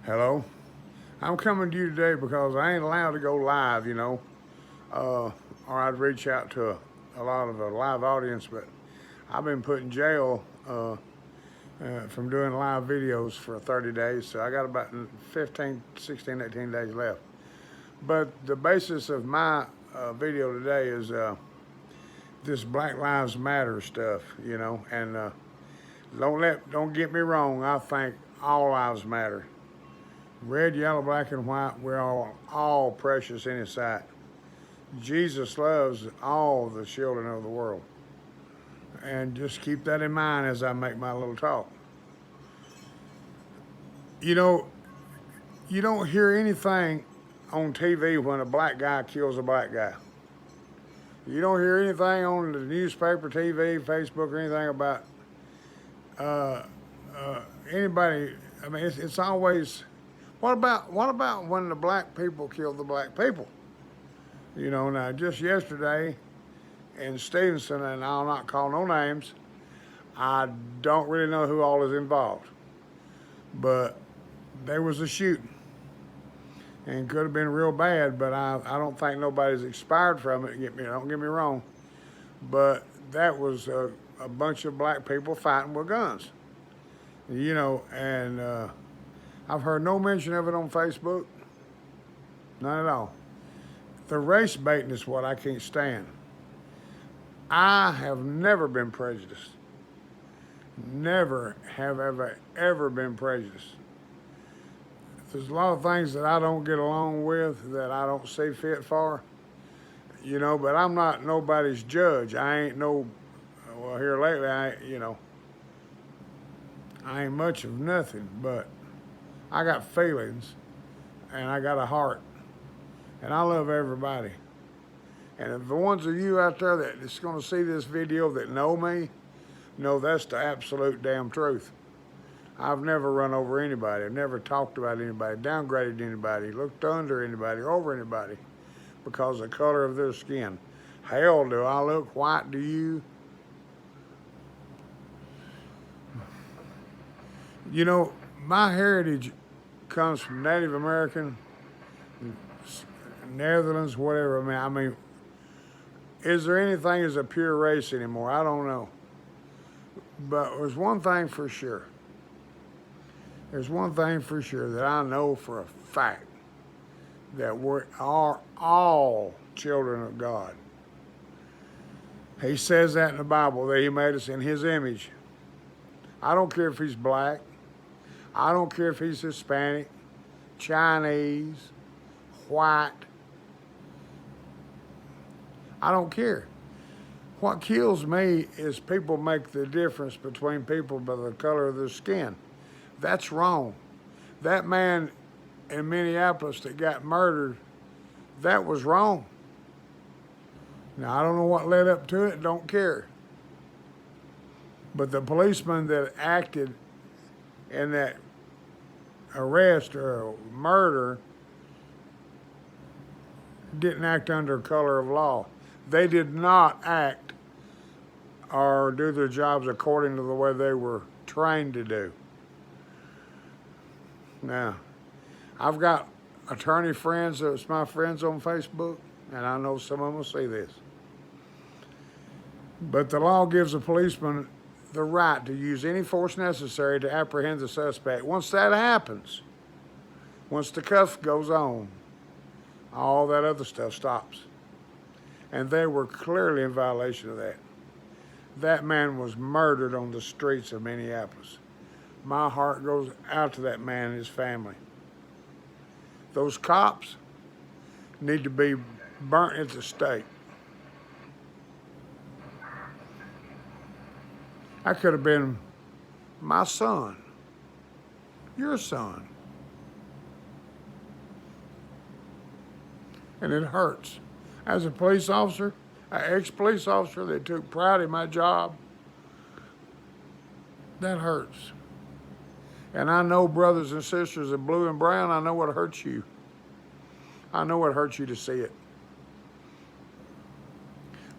Hello. I'm coming to you today because I ain't allowed to go live, or I'd reach out to a lot of the live audience, but I've been put in jail from doing live videos for 30 days, so I got about 15, 16, 18 days left. But the basis of my video today is this Black Lives Matter stuff, and don't get me wrong, I think all lives matter. Red, yellow, black, and white, we're all precious in His sight. Jesus loves all the children of the world. And just keep that in mind as I make my little talk. You know, you don't hear anything on TV when a black guy kills a black guy. You don't hear anything on the newspaper, TV, Facebook, or anything about uh, anybody. I mean, it's always, what about when the black people kill the black people? Now just yesterday in Stevenson, and I'll not call no names, I don't really know who all is involved, but there was a shooting, and could have been real bad, but I don't think nobody's expired from it. Don't get me wrong, but that was a bunch of black people fighting with guns, and I've heard no mention of it on Facebook, none at all. The race baiting is what I can't stand. I have never been prejudiced. Never have ever been prejudiced. There's a lot of things that I don't get along with that I don't see fit for, but I'm not nobody's judge. I ain't no, well, here lately, I ain't much of nothing, but I got feelings and I got a heart and I love everybody. And if the ones of you out there that is going to see this video that know me, know that's the absolute damn truth. I've never run over anybody. I've never talked about anybody, downgraded anybody, looked under anybody, over anybody because of the color of their skin. Hell, do I look white to you? My heritage comes from Native American, Netherlands, whatever. I mean, is there anything as a pure race anymore? I don't know. But there's one thing for sure. There's one thing for sure that I know for a fact, that we are all children of God. He says that in the Bible, that He made us in His image. I don't care if he's black. I don't care if he's Hispanic, Chinese, white. I don't care. What kills me is people make the difference between people by the color of their skin. That's wrong. That man in Minneapolis that got murdered, that was wrong. Now, I don't know what led up to it, don't care. But the policeman that acted in that arrest or murder didn't act under color of law. They did not act or do their jobs according to the way they were trained to do. Now, I've got attorney friends that's my friends on Facebook, and I know some of them will see this. But the law gives a policeman the right to use any force necessary to apprehend the suspect. Once that happens, once the cuff goes on, all that other stuff stops. And they were clearly in violation of that. That man was murdered on the streets of Minneapolis. My heart goes out to that man and his family. Those cops need to be burnt at the stake. That could have been my son, your son. And it hurts. As a police officer, an ex-police officer that took pride in my job, that hurts. And I know, brothers and sisters in blue and brown, I know what hurts you. I know what hurts you to see it.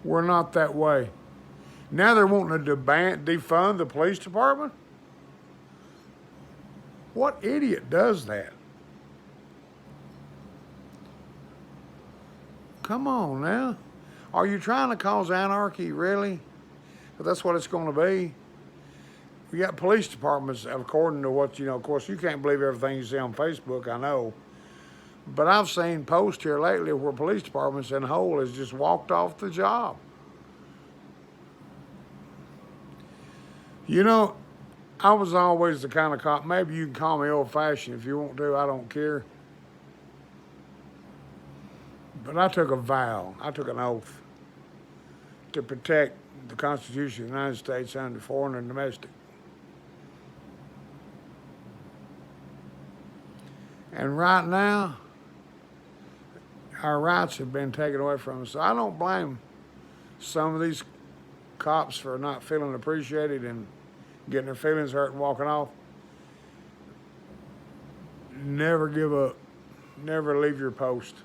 We're not that way. Now they're wanting to defund the police department? What idiot does that? Come on now. Are you trying to cause anarchy, really? But that's what it's going to be. We got police departments, according to what, of course, you can't believe everything you see on Facebook, I know. But I've seen posts here lately where police departments in whole has just walked off the job. I was always the kind of cop, maybe you can call me old-fashioned if you want to, I don't care. But I took a vow, I took an oath to protect the Constitution of the United States under foreign and domestic. And right now, our rights have been taken away from us. So I don't blame some of these cops for not feeling appreciated and getting their feelings hurt and walking off. Never give up. Never leave your post.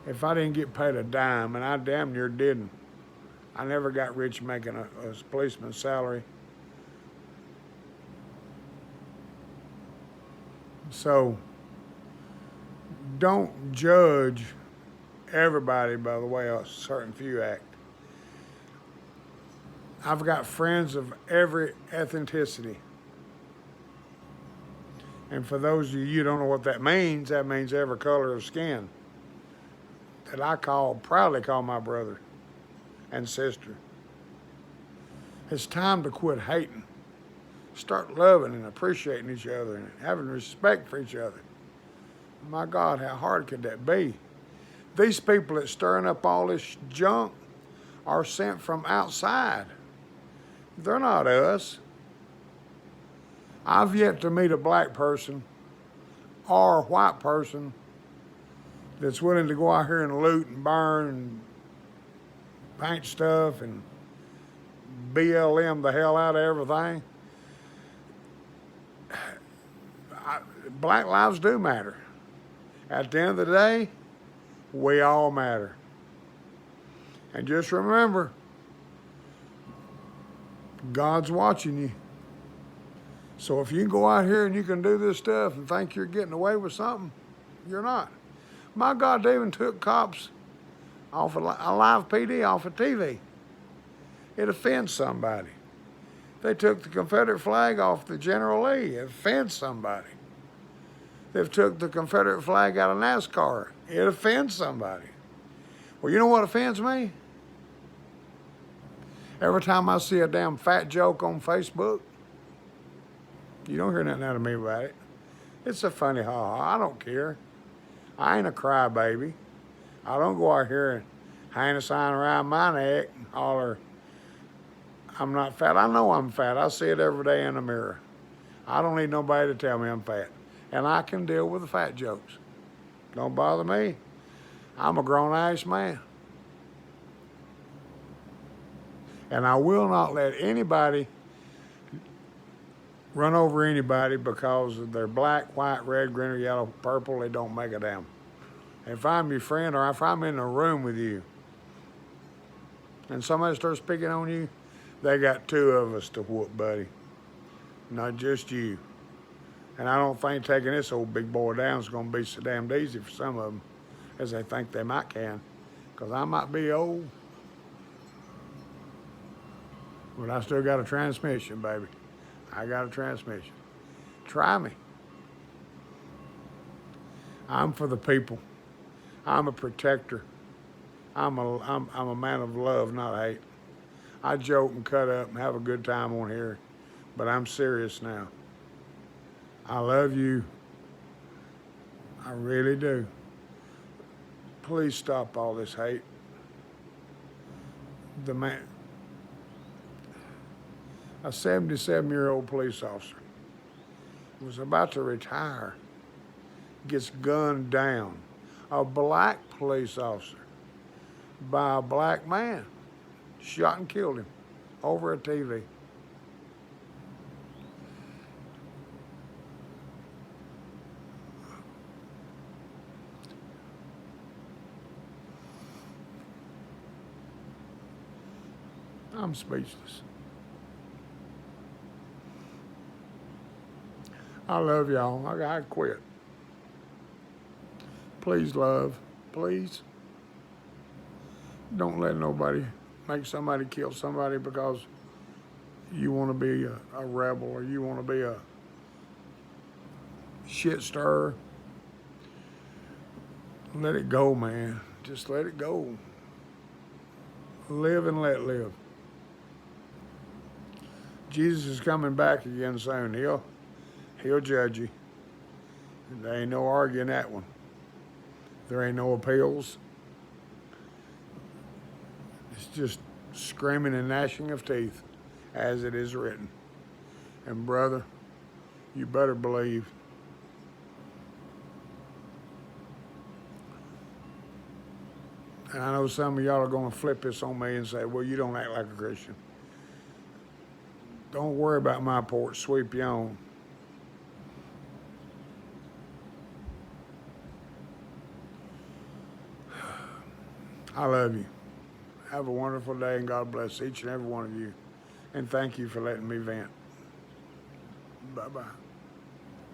If I didn't get paid a dime, and I damn near didn't, I never got rich making a policeman's salary. So don't judge everybody by the way a certain few act. I've got friends of every ethnicity. And for those of you who don't know what that means every color of skin that I proudly call my brother and sister. It's time to quit hating. Start loving and appreciating each other and having respect for each other. My God, how hard could that be? These people that stirring up all this junk are sent from outside. They're not us. I've yet to meet a black person or a white person that's willing to go out here and loot and burn and paint stuff and BLM the hell out of everything. Black lives do matter. At the end of the day, we all matter. And just remember, God's watching you. So if you can go out here and you can do this stuff and think you're getting away with something, you're not. My God, they even took cops off a live PD off of TV. It offends somebody. They took the Confederate flag off the General Lee. It offends somebody. They've took the Confederate flag out of NASCAR. It offends somebody. Well, you know what offends me? Every time I see a damn fat joke on Facebook, you don't hear nothing out of me about it. It's a funny ha-ha. I don't care. I ain't a crybaby. I don't go out here and hang a sign around my neck and holler, I'm not fat. I know I'm fat. I see it every day in the mirror. I don't need nobody to tell me I'm fat. And I can deal with the fat jokes. Don't bother me. I'm a grown-ass man. And I will not let anybody run over anybody because they're black, white, red, green, or yellow, purple. They don't make a damn. If I'm your friend or if I'm in a room with you and somebody starts picking on you, they got two of us to whoop, buddy. Not just you. And I don't think taking this old big boy down is going to be so damn easy for some of them as they think they might can. Because I might be old, but I still got a transmission, baby. I got a transmission. Try me. I'm for the people. I'm a protector. I'm a man of love, not hate. I joke and cut up and have a good time on here, but I'm serious now. I love you. I really do. Please stop all this hate. A 77-year-old police officer was about to retire, gets gunned down. A black police officer by a black man, shot and killed him over a TV. I'm speechless. I love y'all. I quit. Please, love. Please. Don't let nobody make somebody kill somebody because you want to be a rebel or you want to be a shit stirrer. Let it go, man. Just let it go. Live and let live. Jesus is coming back again soon. He'll judge you. There ain't no arguing that one. There ain't no appeals. It's just screaming and gnashing of teeth, as it is written. And brother, you better believe. And I know some of y'all are going to flip this on me and say, well, you don't act like a Christian. Don't worry about my porch, sweep your own. I love you. Have a wonderful day, and God bless each and every one of you. And thank you for letting me vent. Bye-bye.